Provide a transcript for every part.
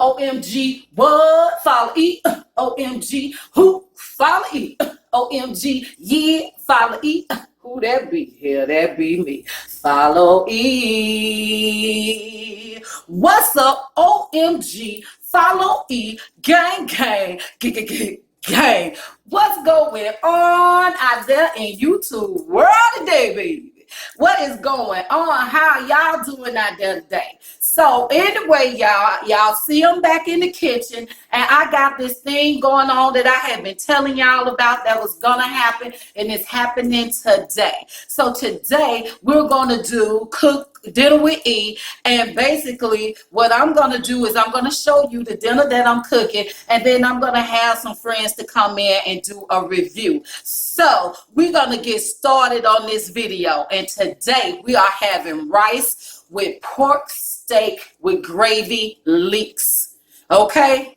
OMG, what? Follow E. OMG, who? Follow E. OMG, yeah, follow E. Who that be? Yeah, that be me. Follow E. What's up? OMG, follow E. Gang, gang, gang. What's going on out there in YouTube world today, baby? What is going on? How y'all doing out there today? So anyway, y'all see I'm back in the kitchen, and I got this thing going on that I have been telling y'all about that was gonna happen, and it's happening today. So today we're gonna do cook dinner with E, and basically what I'm gonna do is I'm gonna show you the dinner that I'm cooking, and then I'm gonna have some friends to come in and do a review. So we're gonna get started on this video, and today we are having rice with pork steak with gravy leeks. Okay,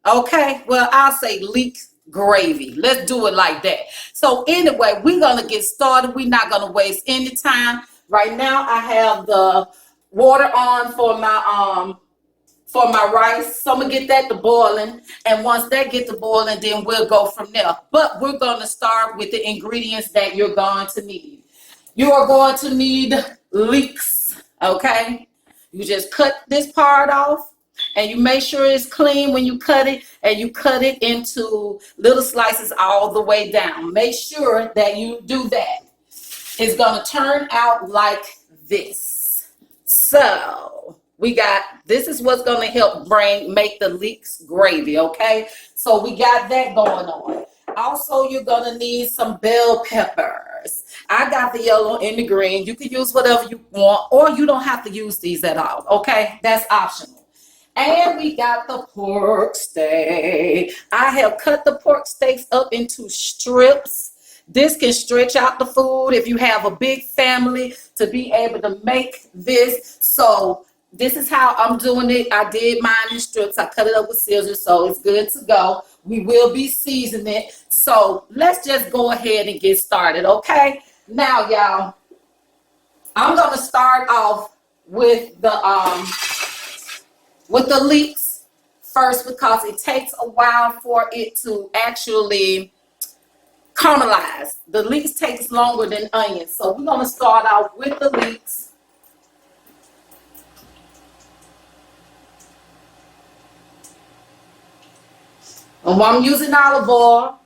well, I'll say leek gravy. Let's do it like that. So anyway, we're gonna get started. We're not gonna waste any time. Right now I have the water on for my rice. So I'm gonna get that to boiling, and once that gets to boiling, then we'll go from there. But we're gonna start with the ingredients that you're going to need. You are going to need leeks. Okay, you just cut this part off, and you make sure it's clean when you cut it, and you cut it into little slices all the way down. Make sure that you do that. It's gonna turn out like this. So we got, this is what's gonna help make the leeks gravy, okay? So we got that going on. Also, you're gonna need some bell peppers. I got the yellow and the green. You can use whatever you want, or you don't have to use these at all, okay? That's optional. And we got the pork steak. I have cut the pork steaks up into strips. This can stretch out the food if you have a big family to be able to make this. So this is how I'm doing it. I did mine in strips. I cut it up with scissors, so it's good to go. We will be seasoning it. So let's just go ahead and get started, okay? Now, y'all, I'm gonna start off with the leeks first, because it takes a while for it to actually caramelize. The leeks takes longer than onions, so we're gonna start out with the leeks. And I'm using olive oil,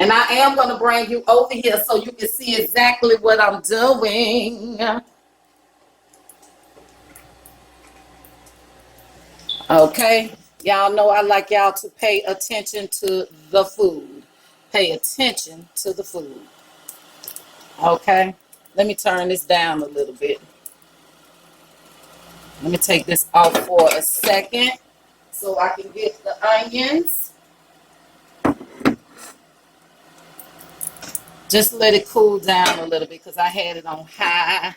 and I am going to bring you over here so you can see exactly what I'm doing. Okay, y'all know I like y'all to pay attention to the food. Pay attention to the food. Okay, let me turn this down a little bit. Let me take this off for a second so I can get the onions. Just let it cool down a little bit because I had it on high.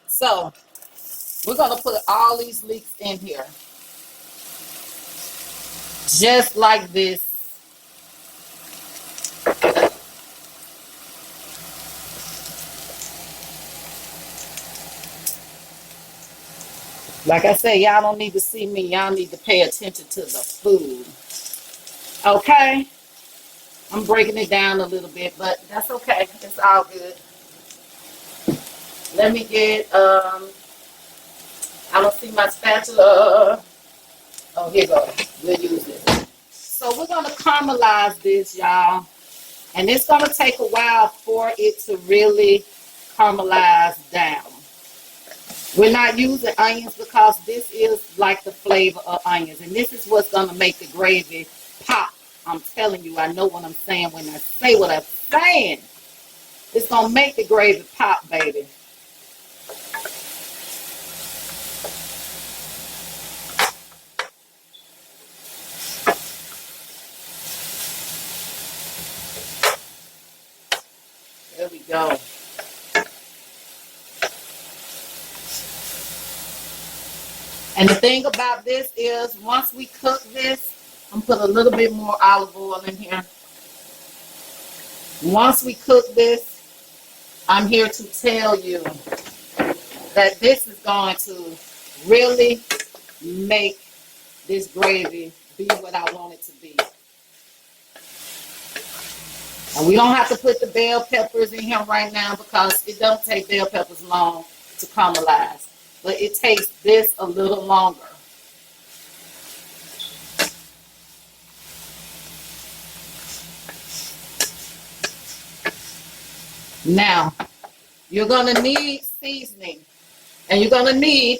So we're going to put all these leeks in here. Just like this. Like I said, y'all don't need to see me. Y'all need to pay attention to the food. Okay? I'm breaking it down a little bit, but that's okay. It's all good. Let me get, I don't see my spatula. Oh, here you go. We'll use it. So we're going to caramelize this, y'all. And it's going to take a while for it to really caramelize down. We're not using onions because this is like the flavor of onions. And this is what's going to make the gravy pop. I'm telling you, I know what I'm saying when I say what I'm saying. It's going to make the gravy pop, baby. There we go. And the thing about this is, once we cook this, I'm going to put a little bit more olive oil in here. Once we cook this, I'm here to tell you that this is going to really make this gravy be what I want it to be. And we don't have to put the bell peppers in here right now because it don't take bell peppers long to caramelize. But it takes this a little longer. Now, you're going to need seasoning. And you're going to need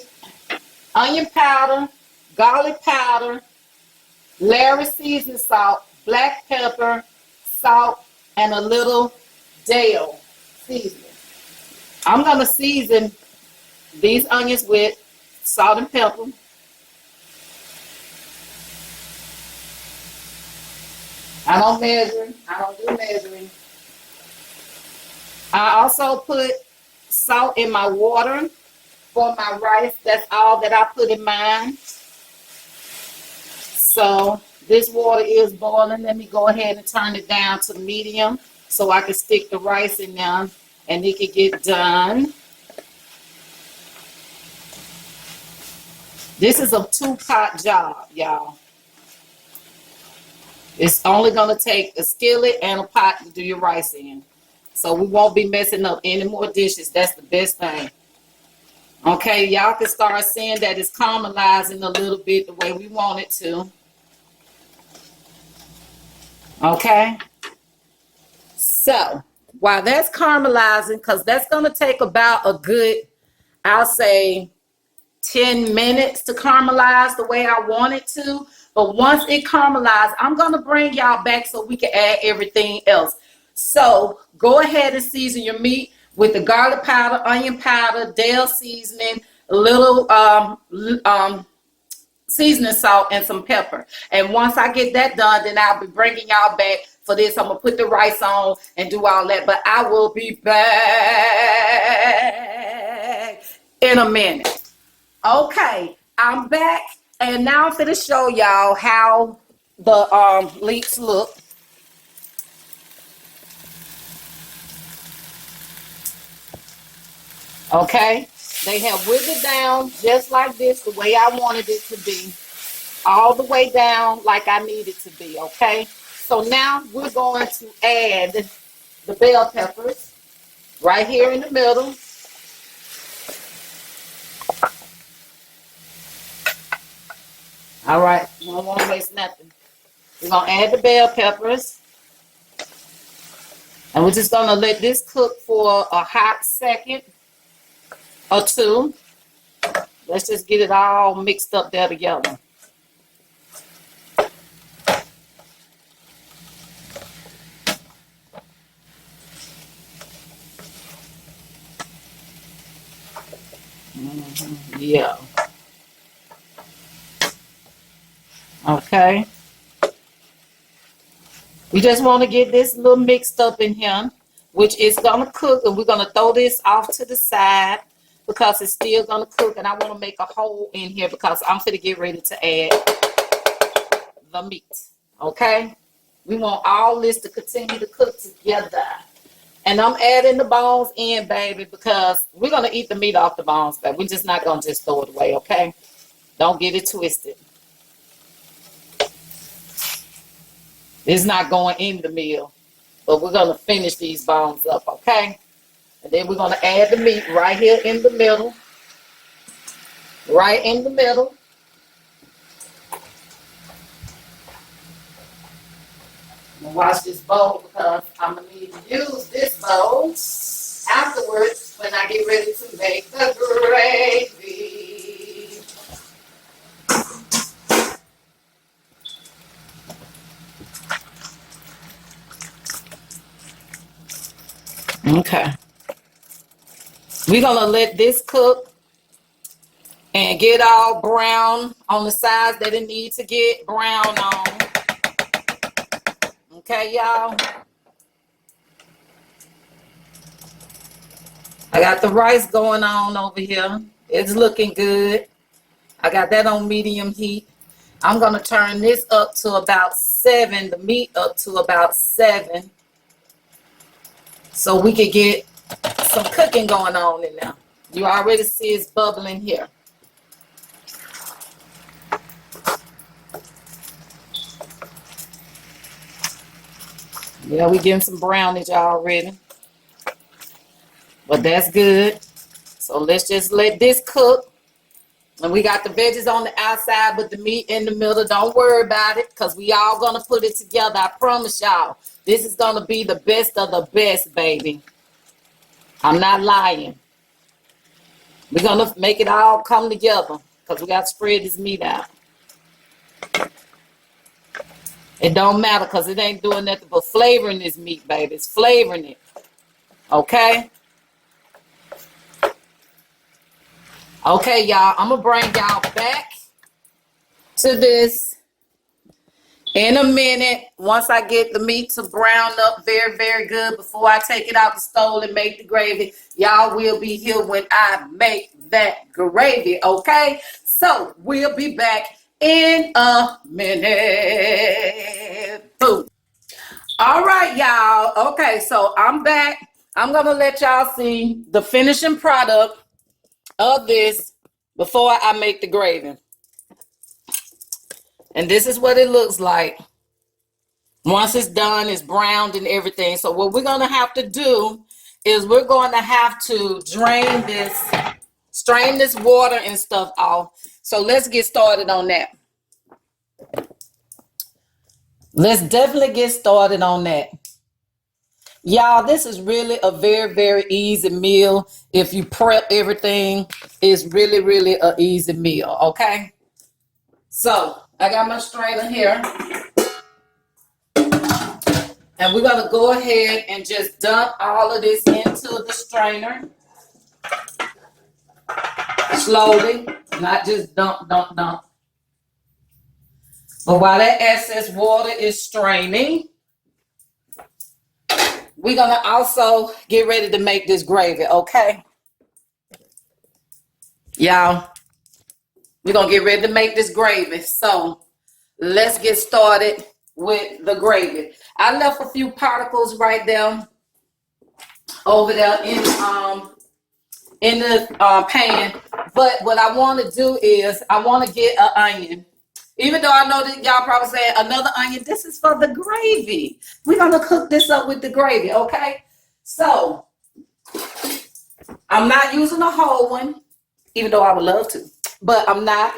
onion powder, garlic powder, Larry seasoning salt, black pepper, salt, and a little Dale seasoning. I'm going to season these onions with salt and pepper. I don't measure. I don't do measuring. I also put salt in my water for my rice. That's all that I put in mine. So this water is boiling. Let me go ahead and turn it down to medium so I can stick the rice in there and it can get done. This is a 2-pot job, y'all. It's only going to take a skillet and a pot to do your rice in. So we won't be messing up any more dishes. That's the best thing. Okay, y'all can start seeing that it's caramelizing a little bit the way we want it to. Okay. So while that's caramelizing, because that's going to take about a good, I'll say, 10 minutes to caramelize the way I want it to. But once it caramelizes, I'm going to bring y'all back so we can add everything else. So go ahead and season your meat with the garlic powder, onion powder, Dale seasoning, a little seasoning salt, and some pepper. And once I get that done, then I'll be bringing y'all back for this. I'm going to put the rice on and do all that. But I will be back in a minute. Okay, I'm back. And now I'm going to show y'all how the leeks look. Okay, they have wiggled down just like this, the way I wanted it to be. All the way down like I need it to be, okay? So now we're going to add the bell peppers right here in the middle. All right, we don't want to waste nothing. We're going to add the bell peppers. And we're just going to let this cook for a hot second or two. Let's just get it all mixed up there together. Yeah. Okay. We just want to get this a little mixed up in here, which is going to cook, and we're going to throw this off to the side because it's still going to cook, and I want to make a hole in here because I'm going to get ready to add the meat. Okay? We want all this to continue to cook together. And I'm adding the bones in, baby, because we're going to eat the meat off the bones, baby. We're just not going to just throw it away, okay? Don't get it twisted. It's not going in the meal, but we're going to finish these bones up, okay? And then we're going to add the meat right here in the middle. Right in the middle. I'm going to wash this bowl because I'm going to need to use this bowl afterwards when I get ready to make the gravy. Okay. We're going to let this cook and get all brown on the sides that it needs to get brown on. Okay, y'all. I got the rice going on over here. It's looking good. I got that on medium heat. I'm going to turn this up to about 7, the meat up to about 7. So we could get some cooking going on in there. You already see it's bubbling here. Yeah, we getting some brownage already, but that's good. So let's just let this cook. And we got the veggies on the outside, but the meat in the middle. Don't worry about it, because we all gonna put it together. I promise y'all. This is gonna be the best of the best, baby. I'm not lying. We're gonna make it all come together, because we got to spread this meat out. It don't matter, because it ain't doing nothing but flavoring this meat, baby. It's flavoring it. Okay? Okay, y'all. I'm gonna bring y'all back to this in a minute, once I get the meat to brown up very, very good before I take it out the stove and make the gravy. Y'all will be here when I make that gravy, okay? So we'll be back in a minute. Boom. All right, y'all. Okay, so I'm back. I'm going to let y'all see the finishing product of this before I make the gravy. And this is what it looks like. Once it's done, it's browned and everything. So what we're going to have to do is we're going to have to strain this water and stuff off. So let's get started on that. Let's definitely get started on that. Y'all, this is really a very, very easy meal. If you prep everything, it's really, really an easy meal, okay? So I got my strainer here. And we're going to go ahead and just dump all of this into the strainer. Slowly, not just dump, dump, dump. But while that excess water is straining, we're going to also get ready to make this gravy, okay? Y'all, we're going to get ready to make this gravy. So let's get started with the gravy. I left a few particles right there over there in the pan. But what I want to do is I want to get an onion. Even though I know that y'all probably saying another onion, this is for the gravy. We're going to cook this up with the gravy, okay? So I'm not using a whole one, even though I would love to. But I'm not.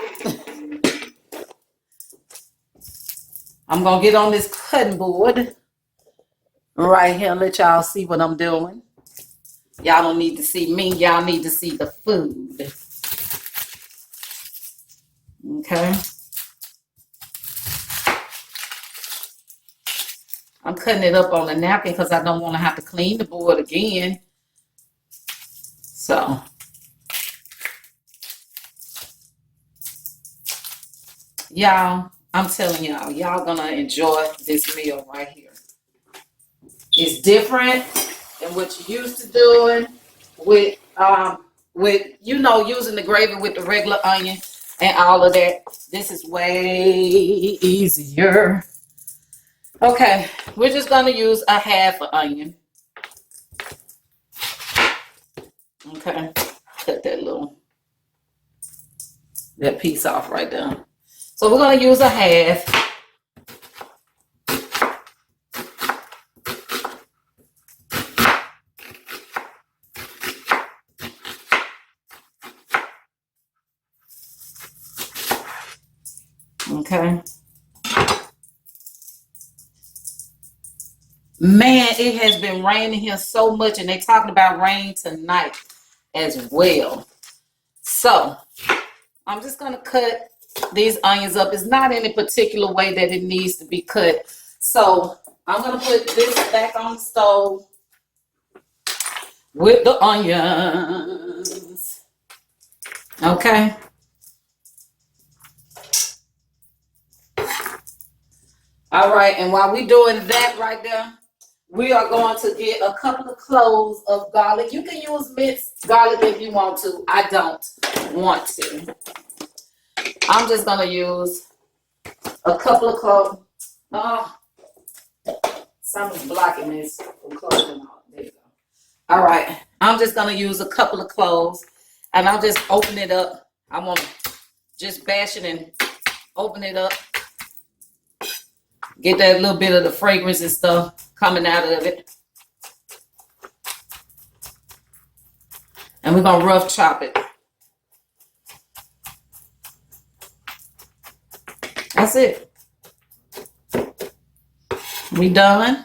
I'm going to get on this cutting board right here and let y'all see what I'm doing. Y'all don't need to see me. Y'all need to see the food. Okay. I'm cutting it up on a napkin because I don't want to have to clean the board again. So. Y'all, I'm telling y'all, y'all gonna enjoy this meal right here. It's different than what you used to doing with using the gravy with the regular onion and all of that. This is way easier. Okay, we're just gonna use a half an onion. Okay, cut that piece off right there. So we're gonna use a half. Okay. Man, it has been raining here so much, and they're talking about rain tonight as well. So I'm just gonna cut these onions up. It's not any particular way that it needs to be cut. So I'm gonna put this back on the stove with the onions. Okay. All right, and while we're doing that right there, we are going to get a couple of cloves of garlic. You can use minced garlic if you want to. I don't want to. I'm just going to use a couple of cloves. Something's blocking this from closing out. There you go. All right. I'm just going to use a couple of cloves, and I'll just open it up. I want to just bash it and open it up. Get that little bit of the fragrance and stuff. coming out of it. And we're going to rough chop it. That's it. We done.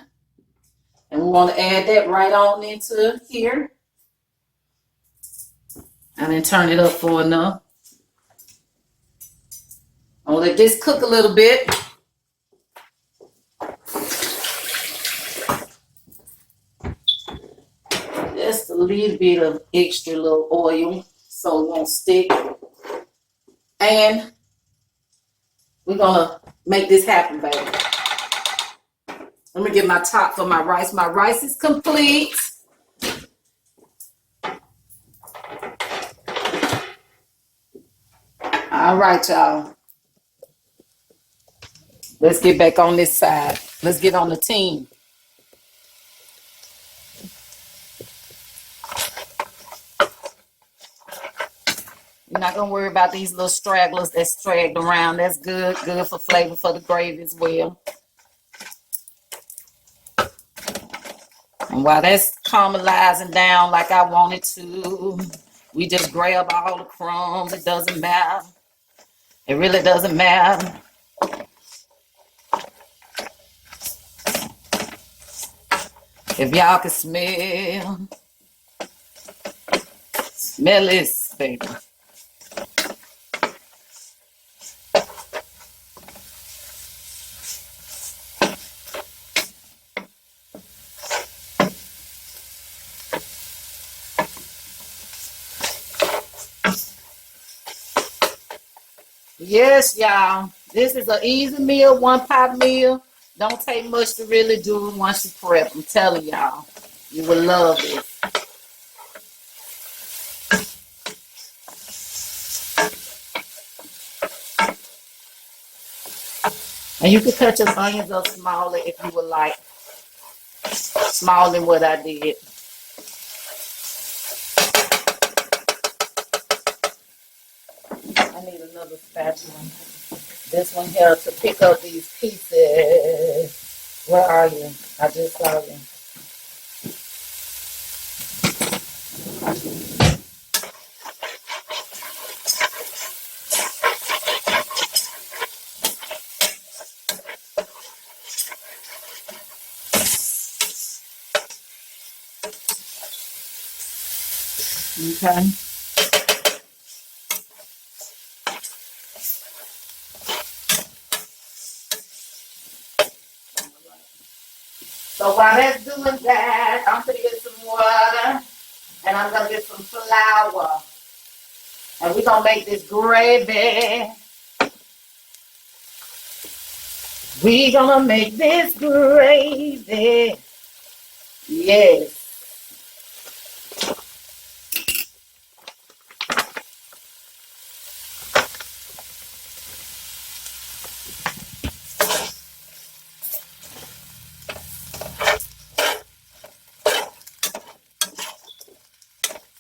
And we want to add that right on into here. And then turn it up for enough. I'll let this cook a little bit. Just a little bit of extra little oil so it won't stick. And we're gonna make this happen, baby. Let me get my top for my rice. My rice is complete. All right, y'all. Let's get back on this side. Let's get on the team. You're not going to worry about these little stragglers that's dragged around. That's good. Good for flavor for the gravy as well. And while that's caramelizing down like I want it to, we just grab all the crumbs. It doesn't matter. It really doesn't matter. If y'all can smell this, baby. Yes, y'all. This is an easy meal, one pot meal. Don't take much to really do it once you prep. I'm telling y'all, you will love it. And you can cut your onions up smaller if you would like. Smaller than what I did. I need another spatula. This one here to pick up these pieces. Where are you? I just saw you. Okay. So while that's doing that, I'm going to get some water and I'm going to get some flour. And we're going to make this gravy. We're going to make this gravy. Yes.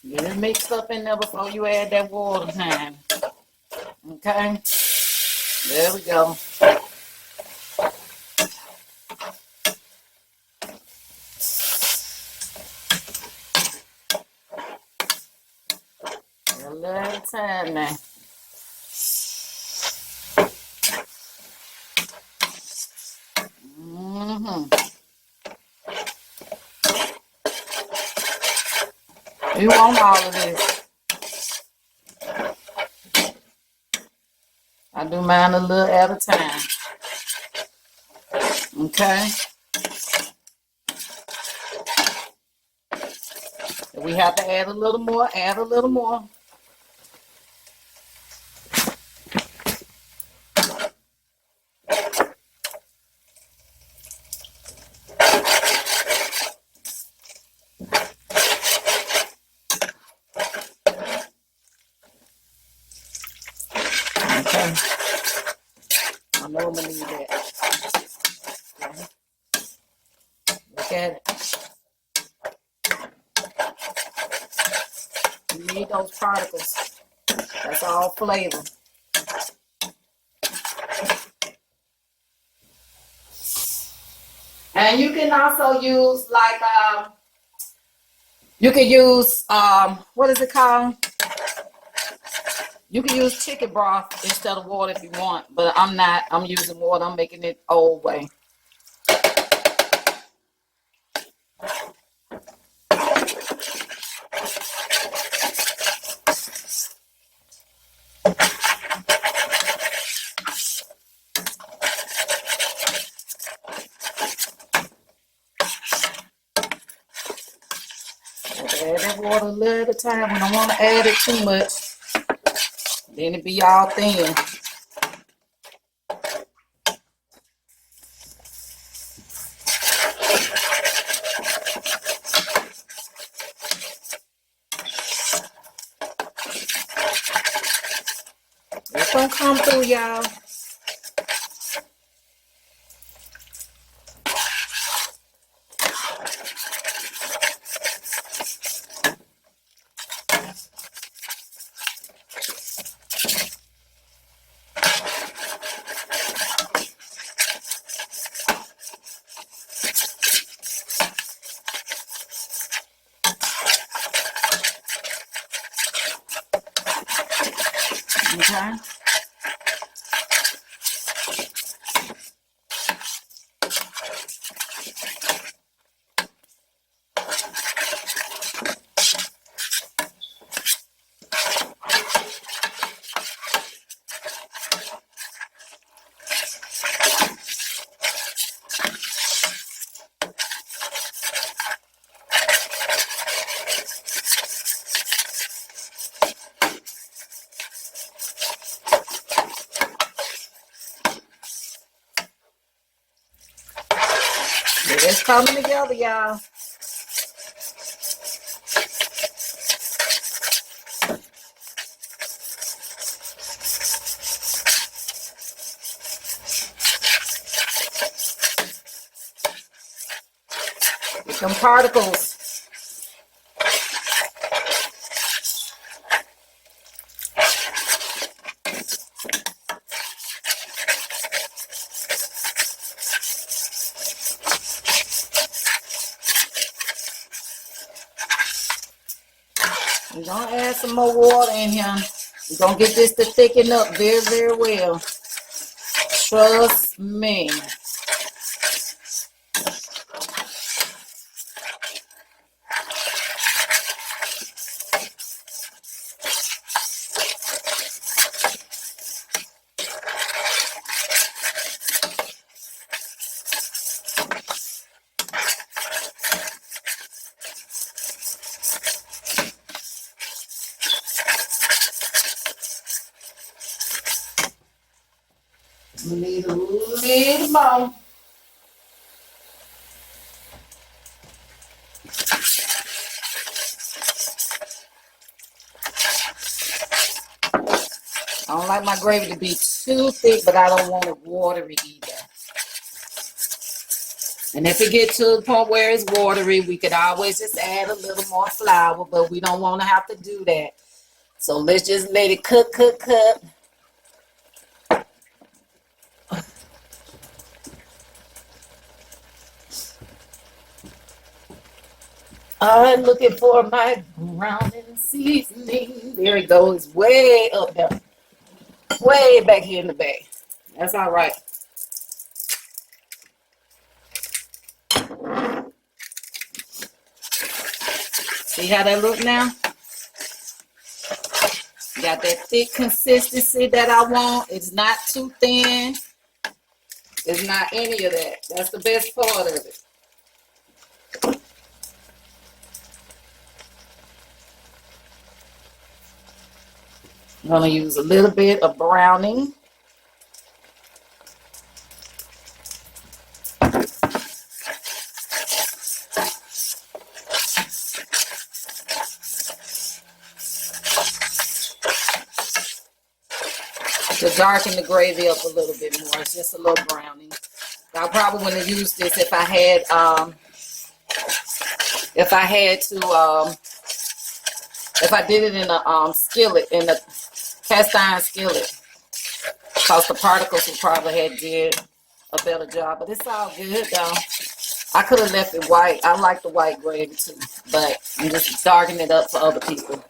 Get it mixed up in there before you add that water, honey. Okay? There we go. A little time now. You want all of this. I do mine a little at a time. Okay? If we have to add a little more, add a little more. Okay. I know I'm gonna need that. Okay. Look at it. You need those particles. That's all flavor. And you can also use like you can use what is it called? You can use chicken broth instead of water if you want, but I'm not. I'm using water. I'm making it old way. Add that water a little at a time. We don't want to add it too much. Then it be all thin. It's gonna come through, y'all. Okay. It's coming together, y'all. Some particles. We're going to add some more water in here. We're going to get this to thicken up very, very well. Trust me. We need a little more. I don't like my gravy to be too thick, but I don't want it watery either. And if it gets to the point where it's watery, we could always just add a little more flour, but we don't want to have to do that. So let's just let it cook. I'm looking for my browning seasoning. There it goes, way up there. Way back here in the bag. That's all right. See how that look now? Got that thick consistency that I want. It's not too thin. It's not any of that. That's the best part of it. I'm going to use a little bit of browning. To darken the gravy up a little bit more. It's just a little browning. I probably wouldn't have used this if I did it in a skillet, in a cast iron skillet, because the particles would probably have did a better job. But it's all good though. I could have left it white. I like the white gravy too, but I'm just darkening it up for other people.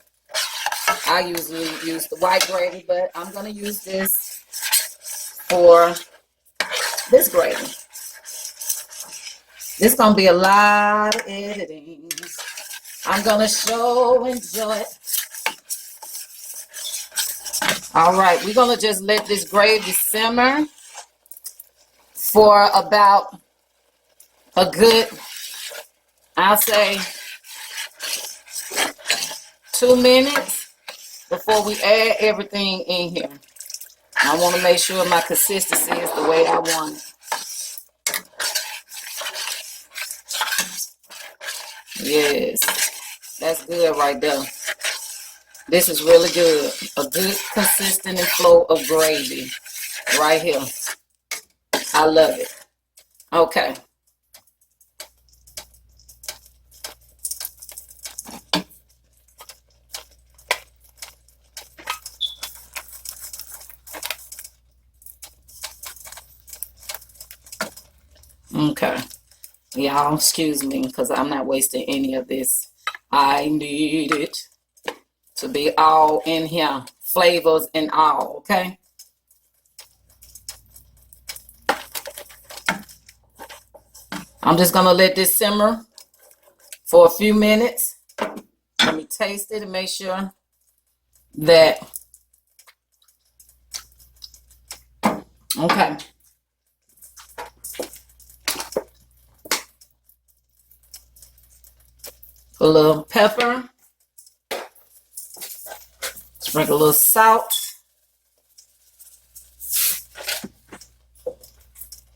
I usually use the white gravy, but I'm going to use this for this gravy. This going to be a lot of editing. I'm going to show enjoy it. All right, we're going to just let this gravy simmer for about a good, I'll say, 2 minutes before we add everything in here. I want to make sure my consistency is the way I want it. Yes, that's good right there. This is really good. A good consistent flow of gravy right here. I love it. Okay. Okay. Y'all, excuse me, because I'm not wasting any of this. I need it to be all in here. Flavors and all, okay? I'm just going to let this simmer for a few minutes. Let me taste it and make sure that... Okay. A little pepper. Sprinkle a little salt.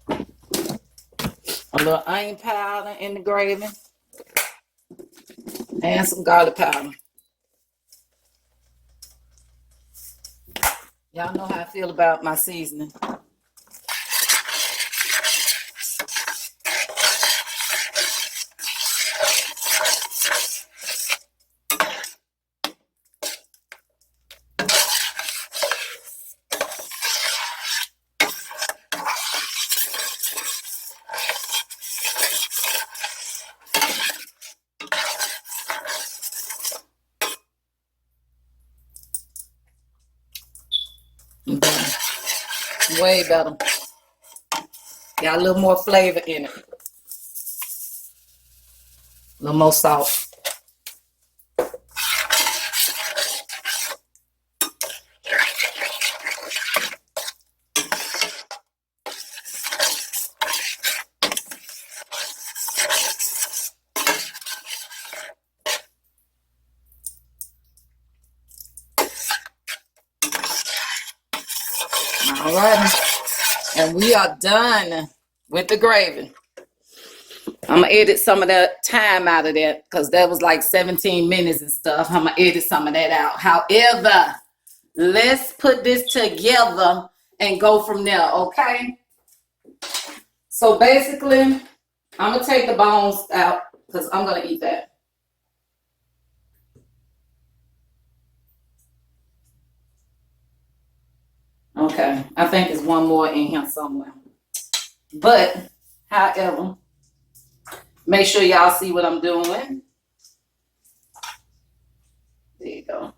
A little onion powder in the gravy. And some garlic powder. Y'all know how I feel about my seasoning. Way better. Got a little more flavor in it. A little more salt. All right, and we are done with the gravy. I'm gonna edit some of that time out of that because that was like 17 minutes and stuff. I'm gonna edit some of that out. However, let's put this together and go from there, okay? So basically, I'm gonna take the bones out because I'm gonna eat that. Okay, I think there's one more in here somewhere. But, however, make sure y'all see what I'm doing. There you go.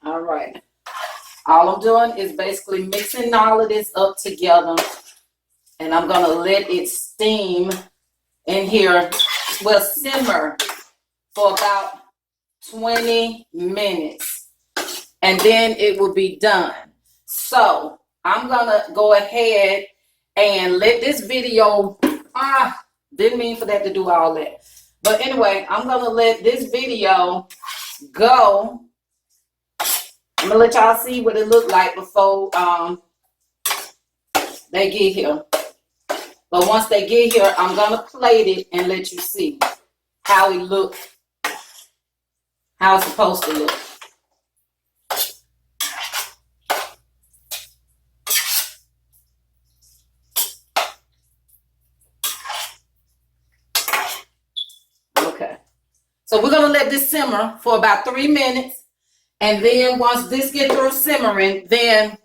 All right. All I'm doing is basically mixing all of this up together. And I'm going to let it steam in here. Well, simmer for about 20 minutes. And then it will be done. So I'm going to go ahead and let this video, didn't mean for that to do all that. But anyway, I'm going to let this video go. I'm going to let y'all see what it looked like before they get here. But once they get here, I'm going to plate it and let you see how it looks, how it's supposed to look. Okay. So we're going to let this simmer for about 3 minutes. And then once this gets through simmering, then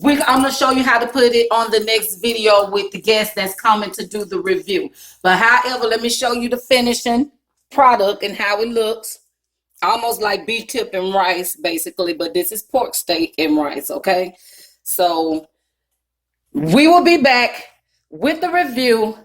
I'm going to show you how to put it on the next video with the guest that's coming to do the review. But however, let me show you the finishing product and how it looks. Almost like beef tip and rice, basically, but this is pork steak and rice, okay? So we will be back with the review,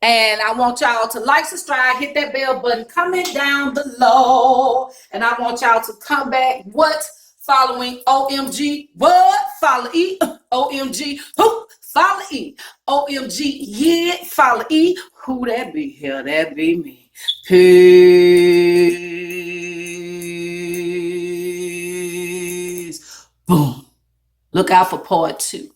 and I want y'all to like, subscribe, hit that bell button, comment down below, and I want y'all to come back. What? Following OMG, what? Follow E, OMG, who? Follow E, OMG, yeah, follow E, who that be? Hell, that be me. Peace. Boom. Look out for part 2.